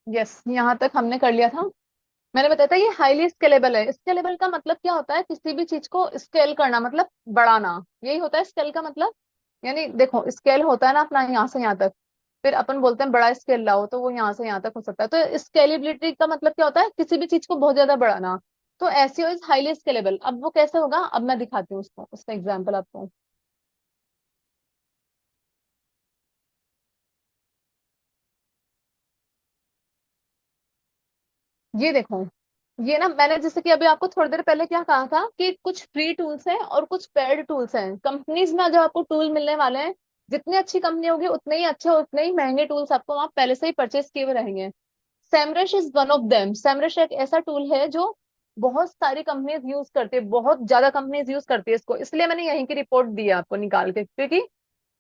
Yes, यहाँ तक हमने कर लिया था। मैंने बताया था ये हाईली स्केलेबल है। स्केलेबल का मतलब क्या होता है? किसी भी चीज को स्केल करना मतलब बढ़ाना, यही होता है स्केल का मतलब। यानी देखो, स्केल होता है ना अपना यहाँ से यहाँ तक, फिर अपन बोलते हैं बड़ा स्केल लाओ, तो वो यहाँ से यहाँ तक हो सकता है। तो स्केलेबिलिटी का मतलब क्या होता है? किसी भी चीज को बहुत ज्यादा बढ़ाना। तो एसईओ इज हाईली स्केलेबल। अब वो कैसे होगा, अब मैं दिखाती हूँ उसको, उसका एग्जाम्पल आपको। ये देखो, ये ना मैंने जैसे कि अभी आपको थोड़ी देर पहले क्या कहा था कि कुछ फ्री टूल्स हैं और कुछ पेड टूल्स हैं। कंपनीज में जो आपको टूल मिलने वाले हैं, जितनी अच्छी कंपनी होगी उतने ही अच्छे, उतने ही महंगे टूल्स आपको वहां पहले से ही परचेज किए हुए रहेंगे। Semrush is one of them. Semrush एक ऐसा टूल है जो बहुत सारी कंपनीज यूज करती है, बहुत ज्यादा कंपनीज यूज करती है इसको। इसलिए मैंने यहीं की रिपोर्ट दी है आपको निकाल के, क्योंकि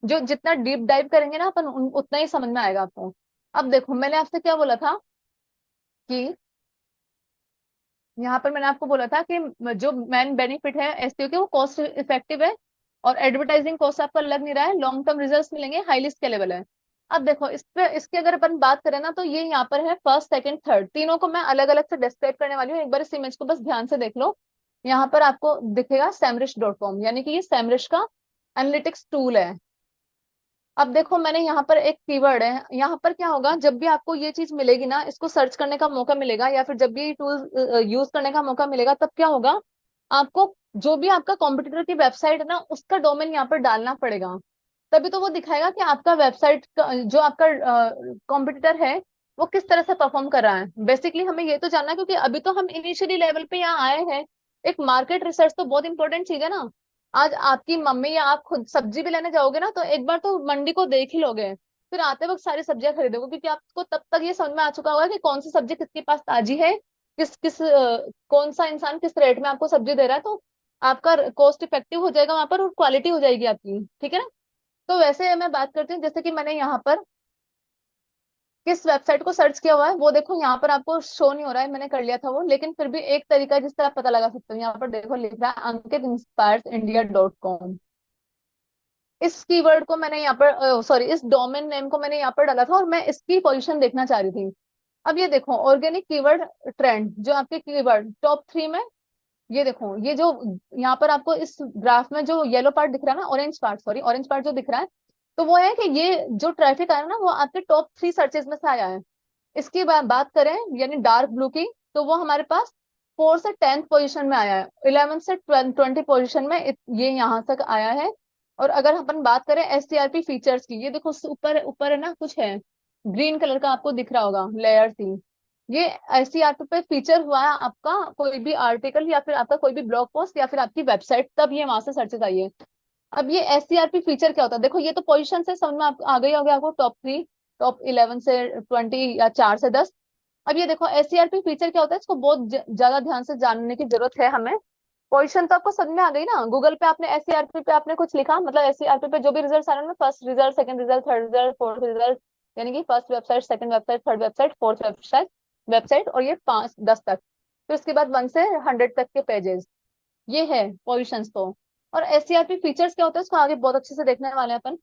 जो जितना डीप डाइव करेंगे ना अपन उतना ही समझ में आएगा आपको। अब देखो, मैंने आपसे क्या बोला था कि यहाँ पर मैंने आपको बोला था कि जो मेन बेनिफिट है एसईओ के, वो कॉस्ट इफेक्टिव है और एडवर्टाइजिंग कॉस्ट आपका लग नहीं रहा है, लॉन्ग टर्म रिजल्ट्स मिलेंगे, हाईली स्केलेबल है। अब देखो, इस पे इसकी अगर अपन बात करें ना, तो ये यहाँ पर है फर्स्ट सेकंड थर्ड, तीनों को मैं अलग अलग से डिस्क्राइब करने वाली हूँ। एक बार इस इमेज को बस ध्यान से देख लो। यहाँ पर आपको दिखेगा semrush.com, यानी कि ये semrush का एनालिटिक्स टूल है। अब देखो, मैंने यहाँ पर एक कीवर्ड है, यहाँ पर क्या होगा, जब भी आपको ये चीज मिलेगी ना, इसको सर्च करने का मौका मिलेगा या फिर जब भी ये टूल यूज करने का मौका मिलेगा, तब क्या होगा, आपको जो भी आपका कॉम्पिटिटर की वेबसाइट है ना, उसका डोमेन यहाँ पर डालना पड़ेगा। तभी तो वो दिखाएगा कि आपका वेबसाइट जो आपका कॉम्पिटिटर है वो किस तरह से परफॉर्म कर रहा है। बेसिकली हमें ये तो जानना है, क्योंकि अभी तो हम इनिशियली लेवल पे यहाँ आए हैं। एक मार्केट रिसर्च तो बहुत इंपॉर्टेंट चीज है ना। आज आपकी मम्मी या आप खुद सब्जी भी लेने जाओगे ना, तो एक बार तो मंडी को देख ही लोगे, फिर आते वक्त सारी सब्जियां खरीदोगे, क्योंकि आपको तब तक ये समझ में आ चुका होगा कि कौन सी सब्जी किसके पास ताजी है, किस किस कौन सा इंसान किस रेट में आपको सब्जी दे रहा है। तो आपका कॉस्ट इफेक्टिव हो जाएगा वहां पर और क्वालिटी हो जाएगी आपकी, ठीक है ना। तो वैसे मैं बात करती हूँ, जैसे कि मैंने यहाँ पर किस वेबसाइट को सर्च किया हुआ है वो देखो, यहाँ पर आपको शो नहीं हो रहा है, मैंने कर लिया था वो, लेकिन फिर भी एक तरीका है जिससे आप पता लगा सकते हो। यहाँ पर देखो लिख रहा है अंकित इंस्पायर्स इंडिया डॉट कॉम। इस कीवर्ड को मैंने यहाँ पर सॉरी, इस डोमेन नेम को मैंने यहाँ पर डाला था और मैं इसकी पोजीशन देखना चाह रही थी। अब ये देखो, ऑर्गेनिक कीवर्ड ट्रेंड, जो आपके कीवर्ड टॉप 3 में, ये देखो, ये जो यहाँ पर आपको इस ग्राफ में जो येलो पार्ट दिख रहा है ना, orange part, sorry orange part जो दिख रहा है, तो वो है कि ये जो ट्रैफिक आया ना, वो आपके टॉप 3 सर्चेज में से आया है। इसकी बात करें यानी डार्क ब्लू की, तो वो हमारे पास 4 से 10th पोजीशन में आया है, 11 से 20 पोजीशन में ये यहाँ तक आया है। और अगर अपन बात करें एससीआरपी फीचर्स की, ये देखो ऊपर ऊपर है ना, कुछ है ग्रीन कलर का, आपको दिख रहा होगा लेयर 3। ये एससीआरपी पे फीचर हुआ है आपका कोई भी आर्टिकल या फिर आपका कोई भी ब्लॉग पोस्ट या फिर आपकी वेबसाइट, तब ये वहां से सर्चेस आई है। अब ये एससीआरपी फीचर क्या होता है, देखो ये तो पोजीशन से समझ में आ गई होगी आपको, टॉप 3, टॉप 11 से 20 या 4 से 10। अब ये देखो एससीआरपी फीचर क्या होता है, इसको बहुत ज्यादा ध्यान से जानने की जरूरत है हमें। पोजीशन तो आपको समझ में आ गई ना, गूगल पे आपने एससीआरपी पे आपने कुछ लिखा, मतलब एससीआरपी पे जो भी रिजल्ट आ रहे हैं, first result, second result, third result, fourth result, यानी कि first website, second website, third website, fourth website, website, और ये 5 10 तक, फिर उसके बाद 1 से 100 तक के पेजेस, ये है पोजिशंस तो। और एससीआरपी फीचर्स क्या होता है उसको आगे बहुत अच्छे से देखने वाले हैं अपन।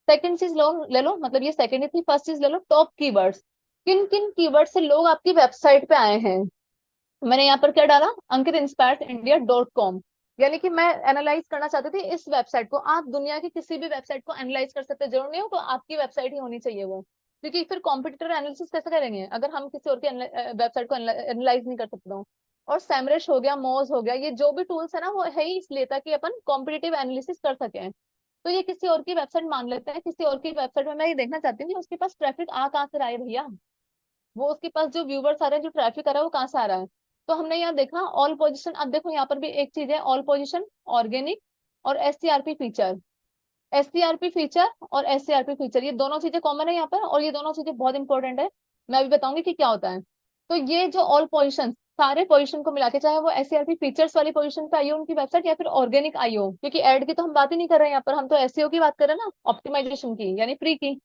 सेकंड चीज लो, ले लो, मतलब ये सेकंड ही थी, फर्स्ट चीज ले लो, टॉप कीवर्ड्स। किन किन कीवर्ड से लोग आपकी वेबसाइट पे आए हैं। मैंने यहाँ पर क्या डाला, अंकित इंस्पायर्स इंडिया डॉट कॉम। यानी कि मैं एनालाइज करना चाहती थी इस वेबसाइट को। आप दुनिया की किसी भी वेबसाइट को एनालाइज कर सकते हैं, जरूर नहीं हो तो आपकी वेबसाइट ही होनी चाहिए वो, क्योंकि फिर कॉम्पिटिटर एनालिसिस कैसे करेंगे अगर हम किसी और की वेबसाइट को एनालाइज नहीं कर सकते हो। और सैमरश हो गया, मोज हो गया, ये जो भी टूल्स है ना, वो है ही इसलिए ताकि अपन कॉम्पिटिटिव एनालिसिस कर सकें। तो ये किसी और की वेबसाइट मान लेते हैं, किसी और की वेबसाइट में मैं ये देखना चाहती हूँ कि उसके पास ट्रैफिक आ कहाँ से रहा है भैया, वो उसके पास जो व्यूवर्स आ रहे हैं, जो ट्रैफिक आ रहा है, वो कहाँ से आ रहा है। तो हमने यहाँ देखा ऑल पोजीशन। अब देखो यहाँ पर भी एक चीज है, ऑल पोजीशन, ऑर्गेनिक और एससीआरपी फीचर। एससीआरपी फीचर और एससीआरपी फीचर, ये दोनों चीजें कॉमन है यहाँ पर, और ये दोनों चीजें बहुत इंपॉर्टेंट है। मैं अभी बताऊंगी कि क्या होता है। तो ये जो ऑल पोजीशन, सारे पोजीशन को मिला के, चाहे वो एससीआरपी फीचर्स वाली पोजीशन पे आई हो उनकी वेबसाइट, या फिर ऑर्गेनिक आई हो, क्योंकि एड की तो हम बात ही नहीं कर रहे हैं यहाँ पर, हम तो एसईओ की बात कर रहे हैं ना, ऑप्टिमाइजेशन की, यानी फ्री की।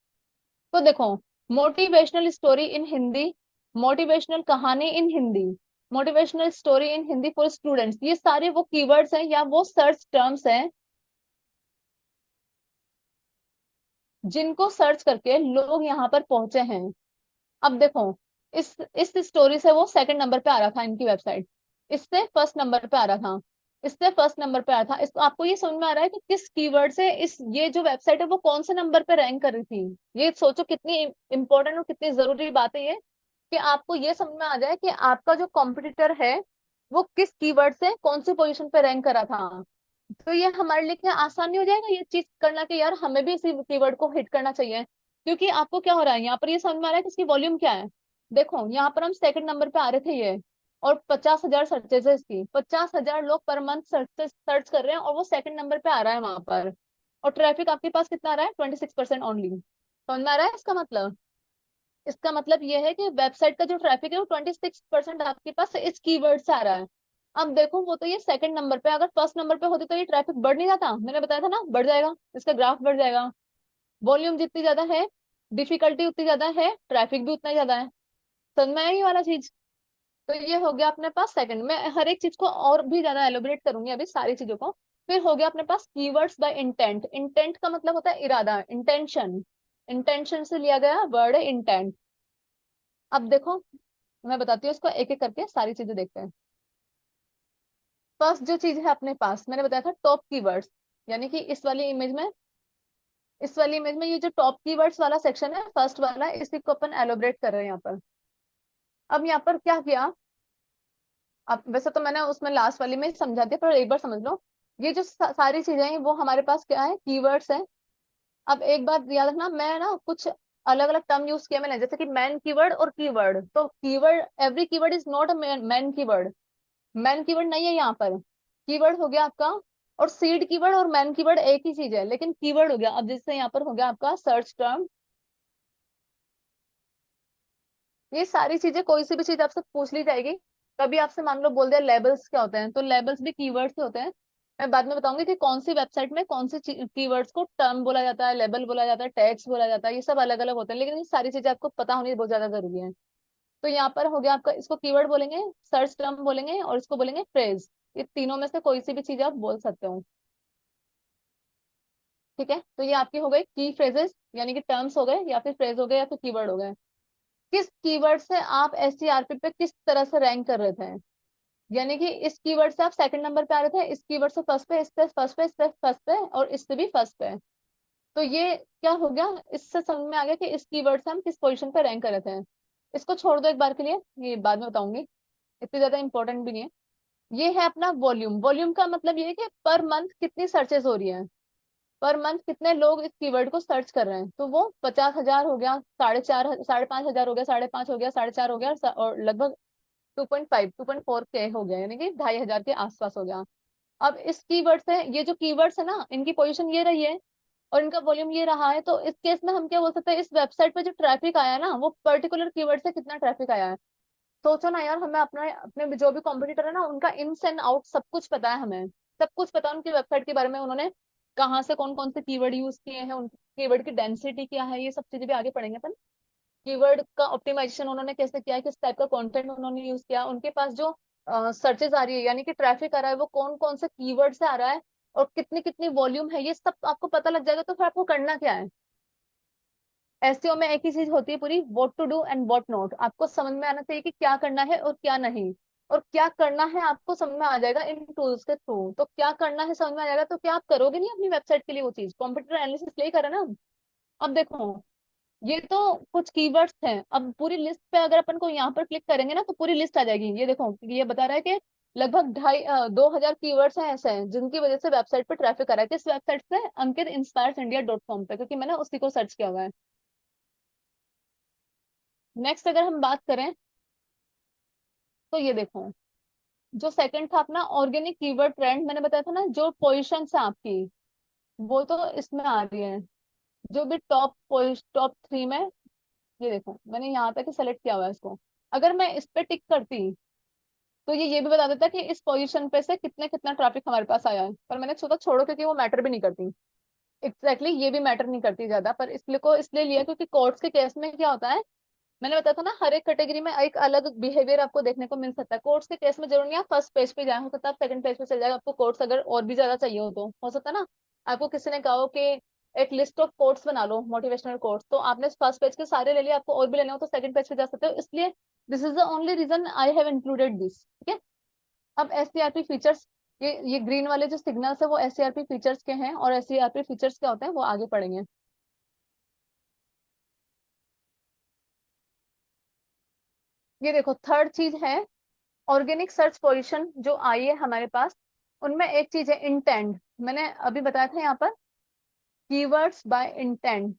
तो देखो, motivational story in Hindi, motivational कहानी in Hindi, motivational story in Hindi for students, ये सारे वो कीवर्ड्स हैं या वो सर्च टर्म्स हैं जिनको सर्च करके लोग यहाँ पर पहुंचे हैं। अब देखो, इस स्टोरी से वो सेकंड नंबर पे आ रहा था, इनकी वेबसाइट इससे फर्स्ट नंबर पे आ रहा था, इससे फर्स्ट नंबर पे आया था। इस आपको ये समझ में आ रहा है कि किस कीवर्ड से इस ये जो वेबसाइट है वो कौन से नंबर पे रैंक कर रही थी। ये सोचो कितनी इंपॉर्टेंट और कितनी जरूरी बात है ये, कि आपको ये समझ में आ जाए कि आपका जो कॉम्पिटिटर है वो किस कीवर्ड से कौन सी पोजीशन पे रैंक करा था। तो ये हमारे लिए क्या आसान नहीं हो जाएगा ये चीज करना, कि यार हमें भी इसी कीवर्ड को हिट करना चाहिए। क्योंकि आपको क्या हो रहा है यहाँ पर, ये समझ में आ रहा है कि इसकी वॉल्यूम क्या है। देखो यहाँ पर हम सेकंड नंबर पे आ रहे थे ये, और 50,000 सर्चेज है इसकी, 50,000 लोग पर मंथ सर्च सर्च कर रहे हैं और वो सेकंड नंबर पे आ रहा है वहां पर। और ट्रैफिक आपके पास कितना आ रहा है, 26% ओनली। समझ में आ रहा है इसका मतलब? इसका मतलब ये है कि वेबसाइट का जो ट्रैफिक है वो 26% आपके पास इस कीवर्ड से आ रहा है। अब देखो वो तो ये सेकंड नंबर पे, अगर फर्स्ट नंबर पे होती तो ये ट्रैफिक बढ़ नहीं जाता, मैंने बताया था ना बढ़ जाएगा, इसका ग्राफ बढ़ जाएगा। वॉल्यूम जितनी ज्यादा है, डिफिकल्टी उतनी ज्यादा है, ट्रैफिक भी उतना ही ज्यादा है। समझ में आई ये वाला चीज? तो ये हो गया अपने पास सेकंड में, हर एक चीज को और भी ज्यादा एलोबरेट करूंगी अभी सारी चीजों को। फिर हो गया अपने पास कीवर्ड्स बाय इंटेंट। इंटेंट का मतलब होता है इरादा, इंटेंशन। इंटेंशन से लिया गया वर्ड है इंटेंट। अब देखो मैं बताती हूँ इसको एक एक करके, सारी चीजें देखते हैं। फर्स्ट जो चीज है अपने पास, मैंने बताया था टॉप कीवर्ड्स, यानी कि इस वाली इमेज में ये जो टॉप कीवर्ड्स वाला सेक्शन है फर्स्ट वाला, इसी को अपन एलोबरेट कर रहे हैं यहाँ पर। अब यहाँ पर क्या किया, अब वैसे तो मैंने उसमें लास्ट वाली में समझा दिया, पर एक बार समझ लो। ये जो सारी चीजें हैं वो हमारे पास क्या है, कीवर्ड्स है। अब एक बात याद रखना, मैं ना कुछ अलग अलग टर्म यूज किया मैंने, जैसे कि मैन कीवर्ड और कीवर्ड। तो keyword, every keyword is not a man keyword, man keyword नहीं है यहाँ पर। कीवर्ड हो गया आपका, और सीड कीवर्ड और मैन कीवर्ड एक ही चीज है, लेकिन कीवर्ड हो गया। अब जैसे यहाँ पर हो गया आपका सर्च टर्म, ये सारी चीजें कोई सी भी चीज आपसे पूछ ली जाएगी। कभी आपसे मान लो बोल दिया लेबल्स क्या होते हैं, तो लेबल्स भी कीवर्ड्स से होते हैं। मैं बाद में बताऊंगी कि कौन सी वेबसाइट में कौन सी कीवर्ड्स को टर्म बोला जाता है, लेबल बोला जाता है, टैग्स बोला जाता है, ये सब अलग अलग होते हैं, लेकिन ये सारी चीजें आपको पता होनी बहुत ज्यादा जरूरी है। तो यहाँ पर हो गया आपका, इसको कीवर्ड बोलेंगे, सर्च टर्म बोलेंगे, और इसको बोलेंगे फ्रेज। ये तीनों में से कोई सी भी चीज आप बोल सकते हो। ठीक है, तो ये आपके हो गए की फ्रेजेस, यानी कि टर्म्स हो गए, या फिर फ्रेज हो गए, या फिर कीवर्ड हो गए। किस कीवर्ड से आप एसटीआरपी पे किस तरह से रैंक कर रहे थे, यानी कि इस कीवर्ड से आप सेकंड नंबर पे आ रहे थे, इस कीवर्ड से फर्स्ट पे, इस पे फर्स्ट पे, इस पे फर्स्ट पे, और इससे भी फर्स्ट पे। तो ये क्या हो गया, इससे समझ में आ गया कि इस कीवर्ड से हम किस पोजीशन पे रैंक कर रहे थे। इसको छोड़ दो एक बार के लिए, ये बाद में बताऊंगी, इतनी ज्यादा इंपॉर्टेंट भी नहीं है। ये है अपना वॉल्यूम। वॉल्यूम का मतलब ये है कि पर मंथ कितनी सर्चेस हो रही है, पर मंथ कितने लोग इस कीवर्ड को सर्च कर रहे हैं। तो वो 50,000 हो गया, 4.5, 5,500 हो गया, 5.5 हो गया, 4.5 हो गया, और लगभग 2.5, 2.4 के हो गया, यानी कि 2,500 के आसपास हो गया। अब इस कीवर्ड से, ये जो कीवर्ड्स है ना, इनकी पोजीशन ये रही है और इनका वॉल्यूम ये रहा है, तो इस केस में हम क्या बोल सकते हैं, इस वेबसाइट पे जो ट्रैफिक आया है ना, वो पर्टिकुलर कीवर्ड से कितना ट्रैफिक आया है। सोचो ना यार, हमें अपने अपने जो भी कॉम्पिटिटर है ना, उनका इन्स एंड आउट सब कुछ पता है, हमें सब कुछ पता है उनकी वेबसाइट के बारे में, उन्होंने कहाँ से कौन कौन से कीवर्ड यूज किए हैं, उनकी कीवर्ड की डेंसिटी क्या है, ये सब चीजें भी आगे पढ़ेंगे अपन। कीवर्ड का ऑप्टिमाइजेशन उन्होंने कैसे किया है, किस टाइप का कंटेंट उन्होंने यूज किया, उनके पास जो सर्चेज आ रही है, यानी कि ट्रैफिक आ रहा है, वो कौन कौन से कीवर्ड से आ रहा है, और कितनी कितनी वॉल्यूम है, ये सब आपको पता लग जाएगा। तो फिर आपको करना क्या है, एसईओ में एक ही चीज होती है पूरी, what to do and what not. आपको समझ में आना चाहिए कि क्या करना है और क्या नहीं। और क्या करना है आपको समझ में आ जाएगा इन टूल्स के थ्रू, तो क्या करना है समझ में आ जाएगा, तो क्या आप करोगे नहीं अपनी वेबसाइट के लिए वो चीज, कंप्यूटर एनालिसिस ले करा ना। अब देखो, ये तो कुछ कीवर्ड्स हैं, अब पूरी लिस्ट पे अगर अपन को यहाँ पर क्लिक करेंगे ना तो पूरी लिस्ट आ जाएगी। ये देखो ये बता रहा है कि लगभग 2,000 कीवर्ड्स हैं ऐसे हैं जिनकी वजह से वेबसाइट पे ट्रैफिक आ रहा है। किस वेबसाइट से, अंकित इंस्पायर्स इंडिया .com पे, क्योंकि मैंने उसी को सर्च किया हुआ है। नेक्स्ट अगर हम बात करें, तो ये देखो, जो सेकंड था अपना ऑर्गेनिक कीवर्ड ट्रेंड, मैंने बताया था ना, जो पोजिशन है आपकी वो तो इसमें आ रही है, जो भी टॉप 3 में। ये देखो मैंने यहाँ तक सेलेक्ट किया हुआ है इसको, अगर मैं इस पे टिक करती तो ये भी बता देता कि इस पोजीशन पे से कितने कितना ट्रैफिक हमारे पास आया है, पर मैंने सोचा छोड़ो क्योंकि वो मैटर भी नहीं करती। एग्जैक्टली ये भी मैटर नहीं करती ज्यादा, पर इसलिए को इसलिए लिया क्योंकि कोर्ट्स के केस में क्या होता है, मैंने बताया था ना हर एक कैटेगरी में एक अलग बिहेवियर आपको देखने को मिल सकता है। कोर्ट्स के केस में जरूर नहीं आप फर्स्ट पेज पे जाए, हो सकता है आप सेकंड पेज पे चल जाए, आपको कोर्ट्स अगर और भी ज्यादा चाहिए हो सकता है ना, आपको किसी ने कहा हो कि एक लिस्ट ऑफ कोट्स बना लो, मोटिवेशनल कोट्स। तो आपने फर्स्ट पेज के सारे ले लिए, आपको और भी लेने हो तो सेकंड पेज पे जा सकते हो, इसलिए this is the only reason I have included this, ठीक है। अब एससीआरपी फीचर्स, ये ग्रीन वाले जो सिग्नल्स है वो एससीआरपी फीचर्स के हैं, और एससीआरपी फीचर्स क्या होते हैं वो आगे पढ़ेंगे। ये देखो थर्ड चीज है ऑर्गेनिक सर्च पोजीशन जो आई है हमारे पास, उनमें एक चीज है इंटेंट। मैंने अभी बताया था यहाँ पर कीवर्ड्स बाय इंटेंट,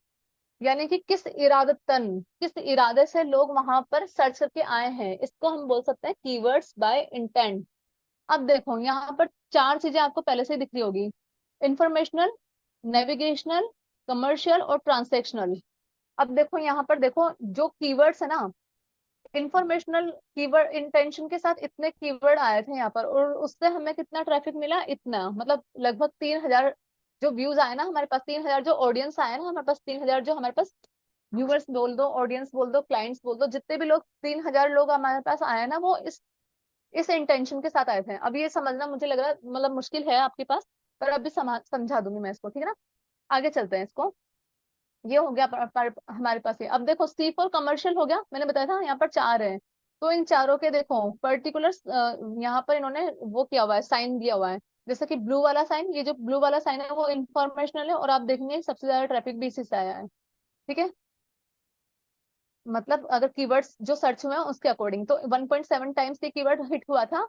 यानी कि किस इरादतन, किस इरादे से लोग वहां पर सर्च करके आए हैं, इसको हम बोल सकते हैं कीवर्ड्स बाय इंटेंट। अब देखो यहाँ पर चार चीजें आपको पहले से ही दिख रही होगी, इंफॉर्मेशनल, नेविगेशनल, कमर्शियल और ट्रांसैक्शनल। अब देखो यहाँ पर देखो जो कीवर्ड्स है ना, इंफॉर्मेशनल कीवर्ड इंटेंशन के साथ इतने कीवर्ड आए थे यहाँ पर, और उससे हमें कितना ट्रैफिक मिला, इतना मतलब लगभग 3,000 जो व्यूज आए ना हमारे पास, 3,000 जो ऑडियंस आए ना हमारे पास, 3,000 जो हमारे पास व्यूअर्स बोल दो, ऑडियंस बोल दो, क्लाइंट्स बोल दो, जितने भी लोग 3,000 लोग हमारे पास आए ना, वो इस इंटेंशन के साथ आए थे। अब ये समझना मुझे लग रहा है मतलब मुश्किल है आपके पास, पर अभी समझा दूंगी मैं इसको, ठीक है ना। आगे चलते हैं इसको। ये हो गया हमारे पास। ये अब देखो सी फॉर कमर्शियल हो गया, मैंने बताया था यहाँ पर चार है, तो इन चारों के देखो पर्टिकुलर यहाँ पर इन्होंने वो किया हुआ है, साइन दिया हुआ है। जैसे कि ब्लू वाला साइन, ये जो ब्लू वाला साइन है वो इंफॉर्मेशनल है, और आप देखेंगे सबसे ज्यादा ट्रैफिक भी इसी से आया है, ठीक है। मतलब अगर कीवर्ड्स जो सर्च हुए हैं उसके अकॉर्डिंग तो 1.7 टाइम्स ये कीवर्ड हिट हुआ था,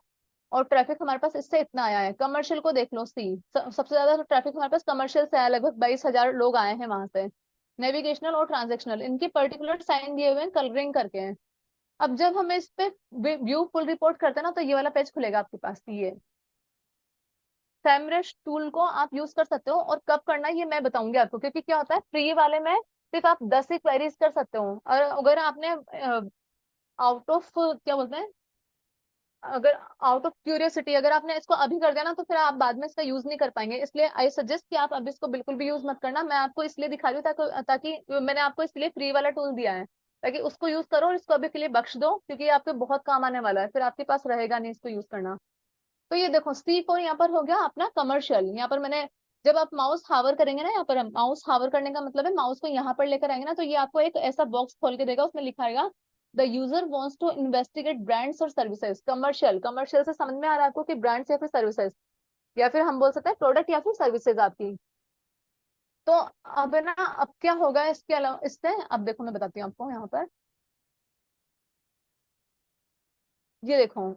और ट्रैफिक हमारे पास इससे इतना आया है। कमर्शियल को देख लो, सी सबसे ज्यादा ट्रैफिक हमारे पास कमर्शियल से आया, लगभग 22,000 लोग आए हैं वहां से। नेविगेशनल और ट्रांजेक्शनल इनके पर्टिकुलर साइन दिए हुए हैं, कलरिंग करके हैं। अब जब हम इस पे व्यू फुल रिपोर्ट करते हैं ना, तो ये वाला पेज खुलेगा आपके पास, ये सैमरश टूल को आप यूज कर सकते हो, और कब करना है ये मैं बताऊंगी आपको, क्योंकि क्या होता है फ्री वाले में सिर्फ आप 10 ही क्वेरीज कर सकते हो, और अगर आपने आउट ऑफ क्या बोलते हैं, अगर आउट ऑफ क्यूरियोसिटी अगर आपने इसको अभी कर दिया ना, तो फिर आप बाद में इसका यूज नहीं कर पाएंगे। इसलिए आई सजेस्ट कि आप अभी इसको बिल्कुल भी यूज मत करना। मैं आपको इसलिए दिखा रही हूँ ताकि ताकि मैंने आपको इसलिए फ्री वाला टूल दिया है, ताकि उसको यूज करो और इसको अभी के लिए बख्श दो, क्योंकि ये आपके बहुत काम आने वाला है, फिर आपके पास रहेगा नहीं इसको यूज करना। तो ये देखो C4 यहाँ पर हो गया अपना कमर्शियल। यहाँ पर मैंने, जब आप माउस हावर करेंगे ना, यहाँ पर माउस हावर करने का मतलब है माउस को यहाँ पर लेकर आएंगे ना, तो ये आपको एक ऐसा बॉक्स खोल के देगा, उसमें लिखा रहेगा the user wants to investigate brands और सर्विसेज। कमर्शियल, कमर्शियल से समझ में आ रहा है आपको कि ब्रांड्स या फिर सर्विसेज, या फिर हम बोल सकते हैं प्रोडक्ट या फिर सर्विसेज आपकी। तो अब है ना, अब क्या होगा इसके अलावा, इससे अब देखो मैं बताती हूँ आपको यहाँ पर। ये देखो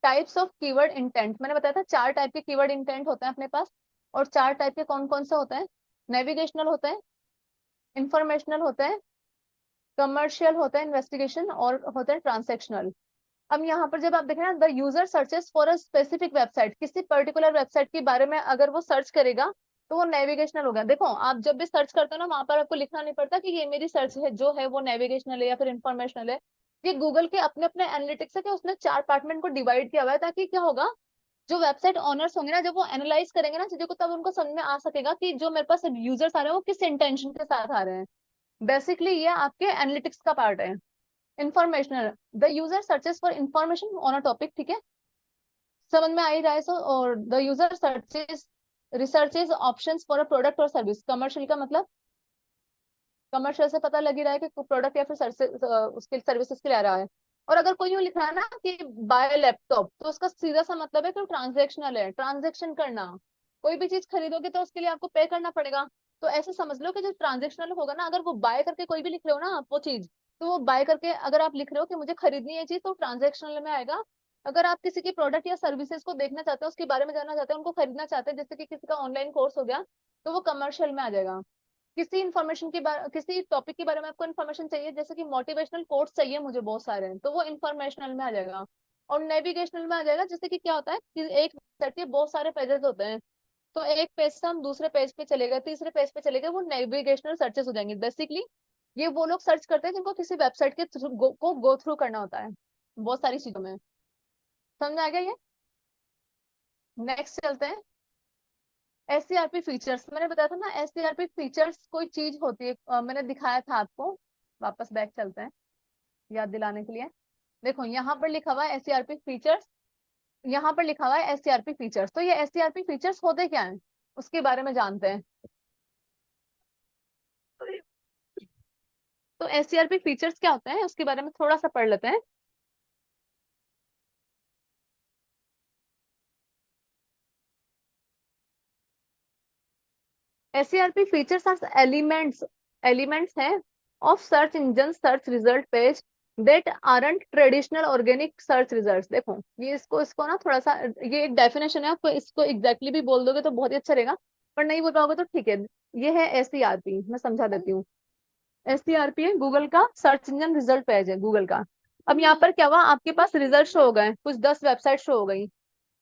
टाइप्स ऑफ कीवर्ड इंटेंट, मैंने बताया था चार टाइप के कीवर्ड इंटेंट होते हैं अपने पास, और चार टाइप के कौन कौन से होते हैं, नेविगेशनल होते हैं, इंफॉर्मेशनल होते हैं, कमर्शियल होता है इन्वेस्टिगेशन, और होता है ट्रांसेक्शनल। अब यहाँ पर जब आप देखें ना, the user searches for a specific website, किसी पर्टिकुलर वेबसाइट के बारे में अगर वो सर्च करेगा तो वो नेविगेशनल होगा। देखो आप जब भी सर्च करते हो ना, वहां पर आपको लिखना नहीं पड़ता कि ये मेरी सर्च है जो है वो नेविगेशनल है या फिर इंफॉर्मेशनल है। ये गूगल के अपने अपने एनालिटिक्स है कि उसने चार पार्ट में इनको डिवाइड किया हुआ है, ताकि क्या होगा, जो वेबसाइट ऑनर्स होंगे ना, जब वो एनालाइज करेंगे ना चीजों को, तब उनको समझ में आ सकेगा कि जो मेरे पास यूजर्स आ रहे हैं वो किस इंटेंशन के साथ आ रहे हैं। बेसिकली ये आपके एनालिटिक्स का पार्ट है। Informational, the user searches for information on a topic, ठीक है, समझ में आ ही रहा है सो। और the user searches researches options for a product और सर्विस। कमर्शियल का मतलब, कमर्शियल से पता लग ही रहा है कि प्रोडक्ट या फिर सर्विस, उसके सर्विसेज के लिए आ रहा है। और अगर कोई यूं लिख रहा है ना कि बाय लैपटॉप, तो उसका सीधा सा मतलब है कि ट्रांजेक्शनल है, ट्रांजेक्शन करना। कोई भी चीज खरीदोगे तो उसके लिए आपको पे करना पड़ेगा। तो ऐसे समझ लो कि जो ट्रांजेक्शनल होगा ना, अगर वो बाय करके कोई भी लिख रहे हो ना आप वो चीज, तो वो बाय करके अगर आप लिख रहे हो कि मुझे खरीदनी है चीज, तो ट्रांजेक्शनल में आएगा। अगर आप किसी की प्रोडक्ट या सर्विसेज को देखना चाहते हो, उसके बारे में जानना चाहते हो, उनको खरीदना चाहते हैं, जैसे कि किसी का ऑनलाइन कोर्स हो गया, तो वो कमर्शियल में आ जाएगा। किसी इन्फॉर्मेशन के बारे, किसी टॉपिक के बारे में आपको इन्फॉर्मेशन चाहिए, जैसे कि मोटिवेशनल कोट्स चाहिए मुझे बहुत सारे हैं, तो वो इन्फॉर्मेशनल में आ जाएगा। और नेविगेशनल में आ जाएगा, जैसे कि क्या होता है कि एक सेट के बहुत सारे पेजेस होते हैं, तो एक पेज से हम दूसरे पेज पे चले गए, तीसरे पेज पे चले गए, वो नेविगेशनल सर्चेस हो जाएंगे बेसिकली। ये वो लोग सर्च करते हैं जिनको किसी वेबसाइट के थ्रू को गो थ्रू करना होता है बहुत सारी चीजों में। समझ में आ गया ये। नेक्स्ट चलते हैं। एससीआरपी फीचर्स, मैंने बताया था ना एससीआरपी फीचर्स कोई चीज होती है, मैंने दिखाया था आपको। वापस बैक चलते हैं याद दिलाने के लिए। देखो यहाँ पर लिखा हुआ है एससीआरपी फीचर्स, यहाँ पर लिखा हुआ है एससीआरपी फीचर्स। तो ये एससीआरपी फीचर्स होते क्या हैं उसके बारे में जानते हैं। तो एससीआरपी फीचर्स क्या होते हैं उसके बारे में थोड़ा सा पढ़ लेते हैं। एससीआरपी फीचर्स आर एलिमेंट्स हैं of search engine search result page that aren't traditional organic search results. देखो ये इसको इसको ना थोड़ा सा, ये एक डेफिनेशन है, आपको इसको एग्जैक्टली भी बोल दोगे तो बहुत ही अच्छा रहेगा, पर नहीं बोल पाओगे तो ठीक है। ये है एससीआरपी, मैं समझा देती हूँ। एससीआरपी है गूगल का सर्च इंजन रिजल्ट पेज है गूगल का। अब यहाँ पर क्या हुआ, आपके पास रिजल्ट शो हो गए, कुछ 10 वेबसाइट शो हो गई।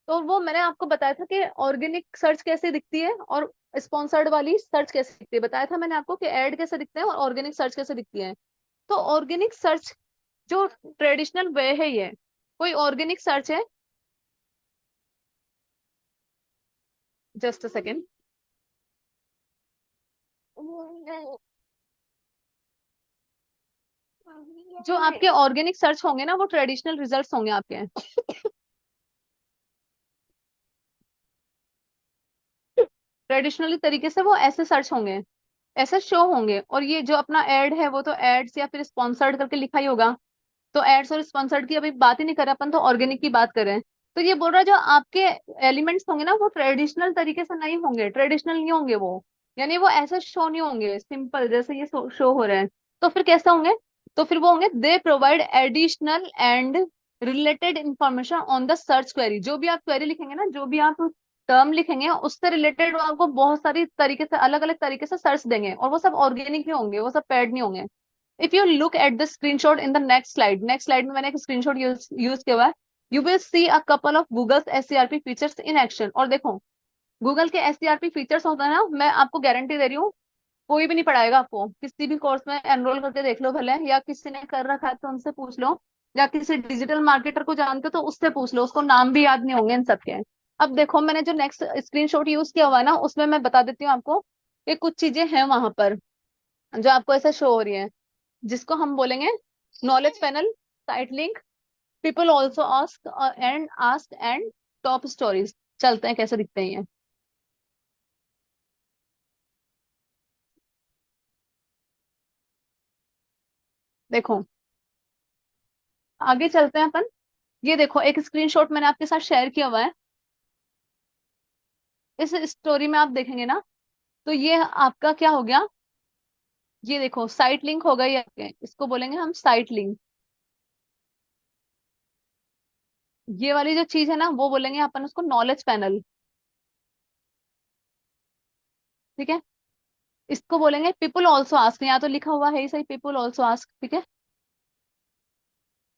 तो वो मैंने आपको बताया था कि ऑर्गेनिक सर्च कैसे दिखती है और स्पॉन्सर्ड वाली सर्च कैसे दिखती है, बताया था मैंने आपको कि ऐड कैसे दिखते हैं और ऑर्गेनिक सर्च कैसे दिखती है। तो ऑर्गेनिक सर्च जो ट्रेडिशनल वे है, ये कोई ऑर्गेनिक सर्च है। Just a second. जो आपके ऑर्गेनिक सर्च होंगे ना वो ट्रेडिशनल रिजल्ट्स होंगे आपके, ट्रेडिशनली तरीके से वो ऐसे सर्च होंगे, ऐसे शो होंगे। और ये जो अपना एड है वो तो एड्स या फिर स्पॉन्सर्ड करके लिखा ही होगा। तो एड्स और स्पॉन्सर्ड की अभी बात ही नहीं कर रहे अपन, तो ऑर्गेनिक की बात कर रहे हैं। तो ये बोल रहा है जो आपके एलिमेंट्स होंगे ना वो ट्रेडिशनल तरीके से नहीं होंगे, ट्रेडिशनल नहीं होंगे वो, यानी वो ऐसे शो नहीं होंगे सिंपल जैसे ये शो हो रहे हैं। तो फिर कैसे होंगे, तो फिर वो होंगे they provide additional and related information on the search query. जो भी आप क्वेरी लिखेंगे ना, जो भी आप टर्म लिखेंगे उससे रिलेटेड वो आपको बहुत सारी तरीके से अलग अलग तरीके से सर्च देंगे, और वो सब ऑर्गेनिक नहीं होंगे, वो सब पेड नहीं होंगे। If you look at the screenshot in the next slide में मैंने एक स्क्रीनशॉट यूज किया हुआ है। You will see a couple of Google's SCRP features in action. और देखो गूगल के एससीआरपी फीचर्स होता है ना, मैं आपको गारंटी दे रही हूँ कोई भी नहीं पढ़ाएगा आपको, किसी भी कोर्स में एनरोल करके देख लो भले, या किसी ने कर रखा है तो उनसे पूछ लो, या किसी डिजिटल मार्केटर को जानते हो तो उससे पूछ लो, उसको नाम भी याद नहीं होंगे इन सबके। अब देखो मैंने जो नेक्स्ट स्क्रीनशॉट यूज किया हुआ है ना उसमें मैं बता देती हूँ आपको कि कुछ चीजें हैं वहां पर जो आपको ऐसा शो हो रही है, जिसको हम बोलेंगे knowledge panel, site link, people also ask and top stories. चलते हैं कैसे दिखते हैं ये। देखो आगे चलते हैं अपन। ये देखो एक स्क्रीनशॉट मैंने आपके साथ शेयर किया हुआ है। इस स्टोरी में आप देखेंगे ना, तो ये आपका क्या हो गया, ये देखो साइट लिंक हो गई आपके, इसको बोलेंगे हम साइट लिंक। ये वाली जो चीज है ना वो बोलेंगे अपन उसको नॉलेज पैनल। ठीक है, इसको बोलेंगे पीपल ऑल्सो आस्क, यहाँ तो लिखा हुआ है ही सही, पीपल ऑल्सो आस्क। ठीक है,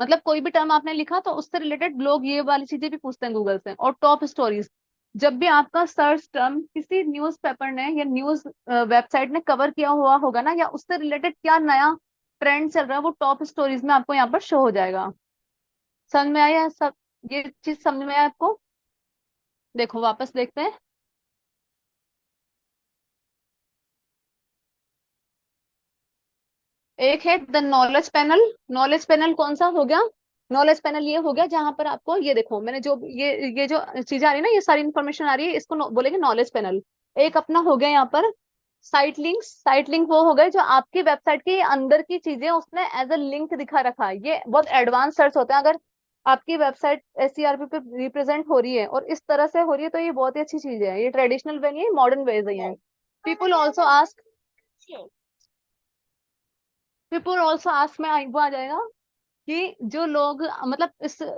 मतलब कोई भी टर्म आपने लिखा तो उससे रिलेटेड लोग ये वाली चीजें भी पूछते हैं गूगल से। और टॉप स्टोरीज, जब भी आपका सर्च टर्म किसी न्यूज पेपर ने या न्यूज वेबसाइट ने कवर किया हुआ होगा ना, या उससे रिलेटेड क्या नया ट्रेंड चल रहा है, वो टॉप स्टोरीज में आपको यहाँ पर शो हो जाएगा। समझ में आया सब, ये चीज समझ में आया आपको। देखो वापस देखते हैं। एक है the knowledge panel. Knowledge panel कौन सा हो गया, नॉलेज पैनल ये हो गया जहां पर आपको ये देखो मैंने जो ये जो चीजें आ रही है ना, ये सारी इंफॉर्मेशन आ रही है, इसको बोलेंगे नॉलेज पैनल। एक अपना हो गया यहाँ पर साइट लिंक्स। साइट लिंक वो हो गए जो आपकी वेबसाइट के अंदर की चीजें उसने एज अ लिंक दिखा रखा है, ये बहुत एडवांस सर्च होता है। अगर आपकी वेबसाइट एससीआरपी पे रिप्रेजेंट हो रही है और इस तरह से हो रही है तो ये बहुत ही अच्छी चीज है, ये ट्रेडिशनल वे नहीं है, मॉडर्न वेज है। People also ask, people also ask में वो आ जाएगा कि जो लोग मतलब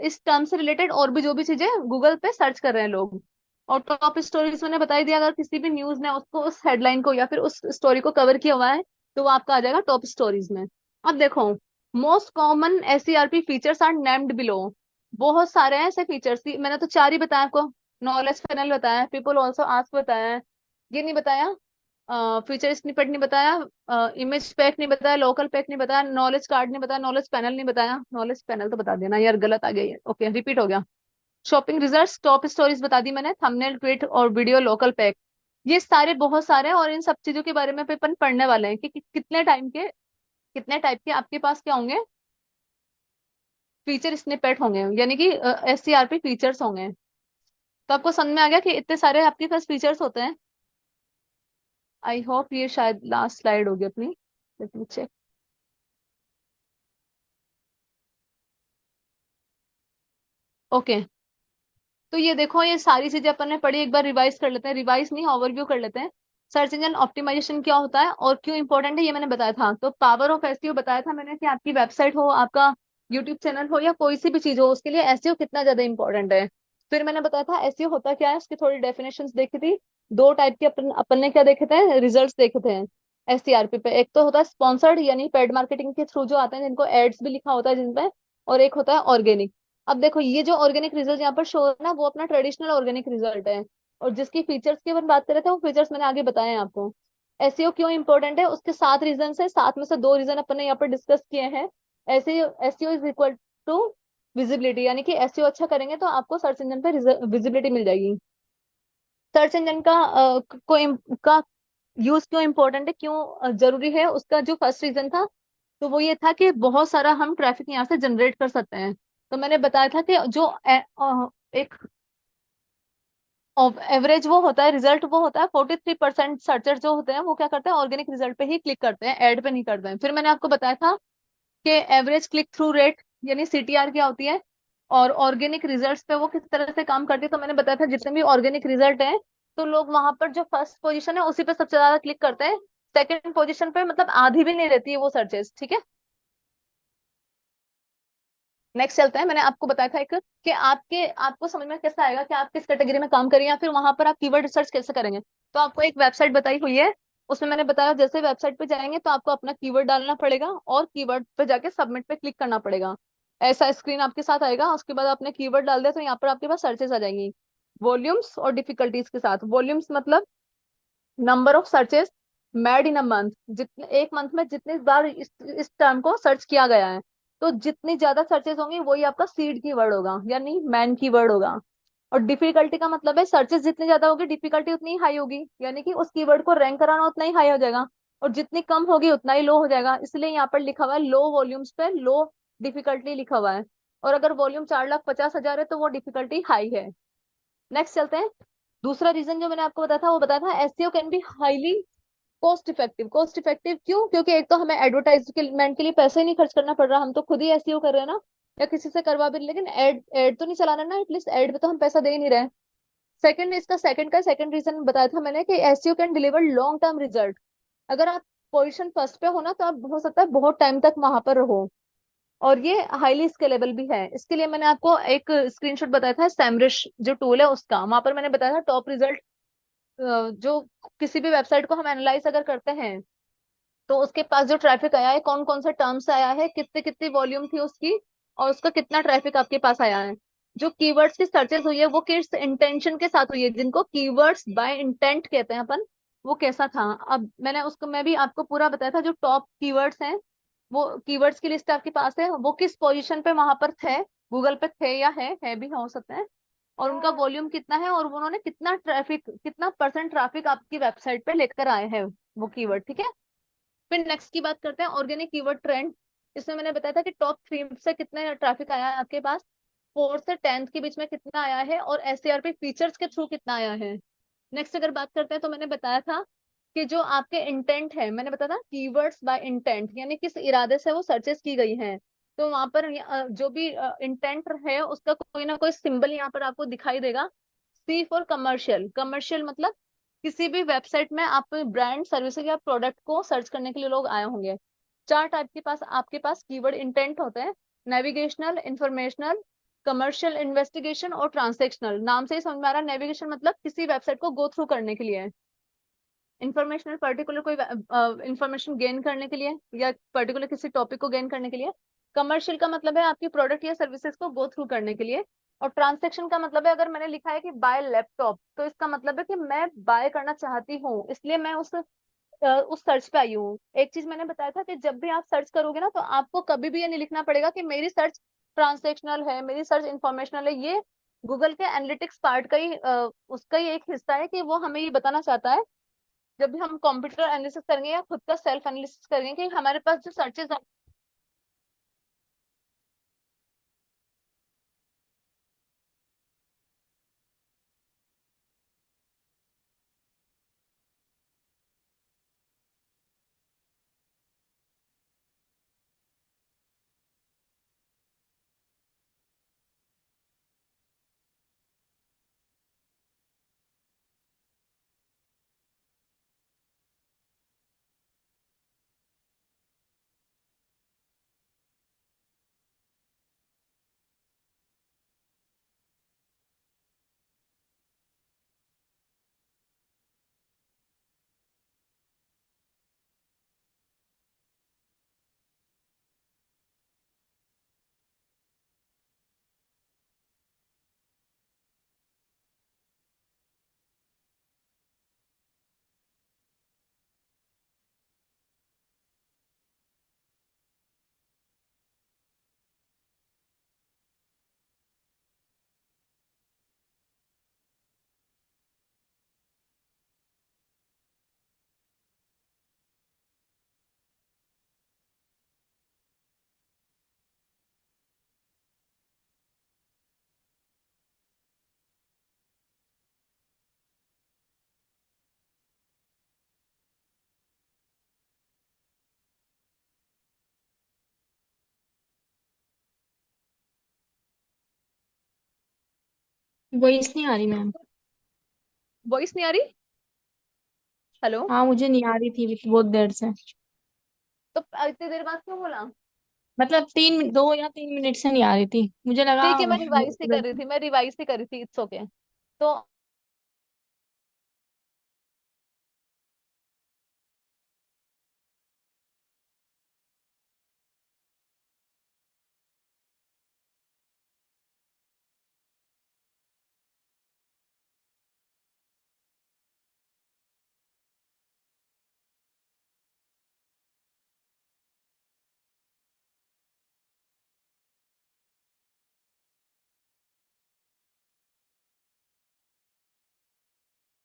इस टर्म से रिलेटेड और भी जो भी चीजें गूगल पे सर्च कर रहे हैं लोग। और टॉप स्टोरीज मैंने बता ही दिया, अगर किसी भी न्यूज ने उसको उस हेडलाइन को या फिर उस स्टोरी को कवर किया हुआ है तो वो आपका आ जाएगा टॉप स्टोरीज में। अब देखो most common SCRP features are named below. बहुत सारे हैं ऐसे फीचर्स, मैंने तो चार ही बताया आपको। नॉलेज पैनल बताया, पीपल ऑल्सो आस्क बताया, ये नहीं बताया फीचर स्निपेट नहीं बताया, इमेज पैक नहीं बताया, लोकल पैक नहीं बताया, नॉलेज कार्ड नहीं बताया, नॉलेज पैनल नहीं बताया। नॉलेज पैनल तो बता देना यार, गलत आ गई है, ओके रिपीट हो गया। शॉपिंग रिजल्ट्स, टॉप स्टोरीज बता दी मैंने, थंबनेल ट्वीट और वीडियो लोकल पैक। ये सारे बहुत सारे हैं और इन सब चीजों के बारे में पे अपन पढ़ने वाले हैं कि कितने टाइम के कितने टाइप के आपके पास क्या होंगे, फीचर स्निपेट होंगे, यानी कि एससीआरपी फीचर्स होंगे। तो आपको समझ में आ गया कि इतने सारे आपके पास फीचर्स होते हैं। आई होप ये शायद लास्ट स्लाइड होगी अपनी, लेट मी चेक। ओके, तो ये देखो, ये सारी चीजें अपन ने पढ़ी, एक बार रिवाइज कर लेते हैं, रिवाइज नहीं ओवरव्यू कर लेते हैं। सर्च इंजन ऑप्टिमाइजेशन क्या होता है और क्यों इंपॉर्टेंट है, ये मैंने बताया था। तो पावर ऑफ एसईओ बताया था मैंने कि आपकी वेबसाइट हो, आपका यूट्यूब चैनल हो, या कोई सी भी चीज हो, उसके लिए एसईओ कितना ज्यादा इंपॉर्टेंट है। फिर मैंने बताया था एसईओ होता क्या है, उसकी थोड़ी डेफिनेशन देखी थी। दो टाइप के अपन अपन ने क्या देखे थे, रिजल्ट देखे थे एससीआरपी पे। एक तो होता है स्पॉन्सर्ड, यानी पेड मार्केटिंग के थ्रू जो आते हैं, जिनको एड्स भी लिखा होता है जिनपे। और एक होता है ऑर्गेनिक। अब देखो, ये जो ऑर्गेनिक रिजल्ट यहाँ पर शो हो रहा है ना, वो अपना ट्रेडिशनल ऑर्गेनिक रिजल्ट है। और जिसकी फीचर्स की अपन बात कर रहे थे, वो फीचर्स मैंने आगे बताए हैं आपको। एसईओ क्यों इंपॉर्टेंट है, उसके 7 रीजन है, 7 में से 2 रीजन अपन ने यहाँ पर डिस्कस किए हैं। ऐसे SEO is equal to visibility, यानी कि एसईओ अच्छा करेंगे तो आपको सर्च इंजन पे विजिबिलिटी मिल जाएगी। सर्च इंजन का यूज क्यों इंपॉर्टेंट है, क्यों जरूरी है, उसका जो फर्स्ट रीजन था, तो वो ये था कि बहुत सारा हम ट्रैफिक यहाँ से जनरेट कर सकते हैं। तो मैंने बताया था कि जो एक एवरेज वो होता है, रिजल्ट वो होता है, 43% सर्चर जो होते हैं वो क्या करते हैं, ऑर्गेनिक रिजल्ट पे ही क्लिक करते हैं, एड पे नहीं करते हैं। फिर मैंने आपको बताया था कि एवरेज क्लिक थ्रू रेट यानी सीटीआर क्या होती है, और ऑर्गेनिक रिजल्ट्स पे वो किस तरह से काम करती है। तो मैंने बताया था जितने भी ऑर्गेनिक रिजल्ट हैं, तो लोग वहां पर जो फर्स्ट पोजीशन है उसी पे सबसे ज्यादा क्लिक करते हैं। सेकंड पोजीशन पे मतलब आधी भी नहीं रहती है वो सर्चेस, ठीक है। नेक्स्ट चलते हैं। मैंने आपको बताया था एक कि आपके आपको समझ में कैसे आएगा कि आप किस कैटेगरी में काम करें, या फिर वहां पर आप कीवर्ड रिसर्च कैसे करेंगे। तो आपको एक वेबसाइट बताई हुई है, उसमें मैंने बताया जैसे वेबसाइट पे जाएंगे तो आपको अपना कीवर्ड डालना पड़ेगा और कीवर्ड पे जाके सबमिट पे क्लिक करना पड़ेगा। ऐसा स्क्रीन आपके साथ आएगा, उसके बाद आपने कीवर्ड डाल दिया तो यहाँ पर आपके पास सर्चेस आ जाएंगी, वॉल्यूम्स और डिफिकल्टीज के साथ। वॉल्यूम्स मतलब number of searches made in a month, जितने एक मंथ में जितनी बार इस टर्म को सर्च किया गया है। तो जितनी ज्यादा सर्चेस होंगी वही आपका सीड की वर्ड होगा, यानी मैन की वर्ड होगा। और डिफिकल्टी का मतलब है सर्चेस जितनी ज्यादा होगी डिफिकल्टी उतनी ही हाई होगी, यानी कि उस कीवर्ड को रैंक कराना उतना ही हाई हो जाएगा। और जितनी कम होगी उतना ही लो हो जाएगा, इसलिए यहाँ पर लिखा हुआ है लो वॉल्यूम्स पे लो डिफिकल्टी लिखा हुआ है। और अगर वॉल्यूम 4,50,000 है तो वो डिफिकल्टी हाई है। नेक्स्ट चलते हैं। दूसरा रीजन जो मैंने आपको बताया था, वो बताया था SEO can be highly cost effective. Cost effective क्यों, क्योंकि एक तो हमें एडवर्टाइजमेंट के लिए पैसे ही नहीं खर्च करना पड़ रहा, हम तो खुद ही एसईओ कर रहे हैं ना, या किसी से करवा भी, लेकिन एड एड तो नहीं चलाना ना, एटलीस्ट एड पे तो हम पैसा दे ही नहीं रहे। सेकंड, इसका सेकंड रीजन बताया था मैंने कि SEO can deliver long term result. अगर आप पोजीशन फर्स्ट पे हो ना, तो आप हो सकता है बहुत टाइम तक वहां पर रहो। और ये हाईली स्केलेबल भी है। इसके लिए मैंने आपको एक स्क्रीनशॉट बताया था सैमरिश जो टूल है उसका, वहां पर मैंने बताया था टॉप रिजल्ट जो किसी भी वेबसाइट को हम एनालाइज अगर करते हैं, तो उसके पास जो ट्रैफिक आया है, कौन कौन से टर्म से आया है, कितने कितनी वॉल्यूम थी उसकी, और उसका कितना ट्रैफिक आपके पास आया है। जो कीवर्ड्स की सर्चेस हुई है वो किस इंटेंशन के साथ हुई है, जिनको कीवर्ड्स बाय इंटेंट कहते हैं अपन, वो कैसा था। अब मैंने उसको मैं भी आपको पूरा बताया था, जो टॉप कीवर्ड्स हैं, वो कीवर्ड्स की लिस्ट आपके पास है, वो किस पोजीशन पे वहां पर थे, गूगल पे थे या है भी हो सकते हैं, और उनका वॉल्यूम कितना है, और उन्होंने कितना ट्रैफिक, कितना परसेंट ट्रैफिक आपकी वेबसाइट पे लेकर आए हैं वो कीवर्ड, ठीक है। फिर नेक्स्ट की बात करते हैं ऑर्गेनिक कीवर्ड ट्रेंड। इसमें मैंने बताया था कि टॉप 3 से कितने ट्रैफिक आया है आपके पास, 4th से 10th के बीच में कितना आया है, और एससीआरपी फीचर्स के थ्रू कितना आया है। नेक्स्ट अगर बात करते हैं, तो मैंने बताया था कि जो आपके इंटेंट है, मैंने बताया था कीवर्ड्स बाय इंटेंट, यानी किस इरादे से वो सर्चेस की गई हैं। तो वहां पर जो भी इंटेंट है उसका कोई ना कोई सिंबल यहाँ पर आपको दिखाई देगा। सी फॉर कमर्शियल। कमर्शियल मतलब किसी भी वेबसाइट में आप ब्रांड सर्विसेज या प्रोडक्ट को सर्च करने के लिए लोग आए होंगे। 4 टाइप के पास आपके पास कीवर्ड इंटेंट होते हैं, नेविगेशनल, इंफॉर्मेशनल, कमर्शियल, इन्वेस्टिगेशन और ट्रांसेक्शनल। नाम से ही समझ में आ रहा है, नेविगेशन मतलब किसी वेबसाइट को गो थ्रू करने के लिए, इंफॉर्मेशनल पर्टिकुलर कोई इंफॉर्मेशन गेन करने के लिए, या पर्टिकुलर किसी टॉपिक को गेन करने के लिए। कमर्शियल का मतलब है आपकी प्रोडक्ट या सर्विसेज को गो थ्रू करने के लिए। और ट्रांसेक्शन का मतलब है, अगर मैंने लिखा है कि बाय लैपटॉप, तो इसका मतलब है कि मैं बाय करना चाहती हूँ, इसलिए मैं उस सर्च पे आई हूँ। एक चीज मैंने बताया था कि जब भी आप सर्च करोगे ना, तो आपको कभी भी ये नहीं लिखना पड़ेगा कि मेरी सर्च ट्रांसेक्शनल है, मेरी सर्च इंफॉर्मेशनल है। ये गूगल के एनालिटिक्स पार्ट का ही उसका ही एक हिस्सा है, कि वो हमें ये बताना चाहता है, जब भी हम कंप्यूटर एनालिसिस करेंगे या खुद का सेल्फ एनालिसिस करेंगे, कि हमारे पास जो सर्चेज। वॉइस नहीं आ रही मैम। वॉइस नहीं आ रही? हेलो। हाँ मुझे नहीं आ रही थी बहुत देर से। तो इतनी देर बाद क्यों बोला? मतलब 2 या 3 मिनट से नहीं आ रही थी, मुझे लगा ठीक है, मैं वो रिवाइज ही कर रही थी, मैं रिवाइज ही कर रही थी, इट्स ओके। तो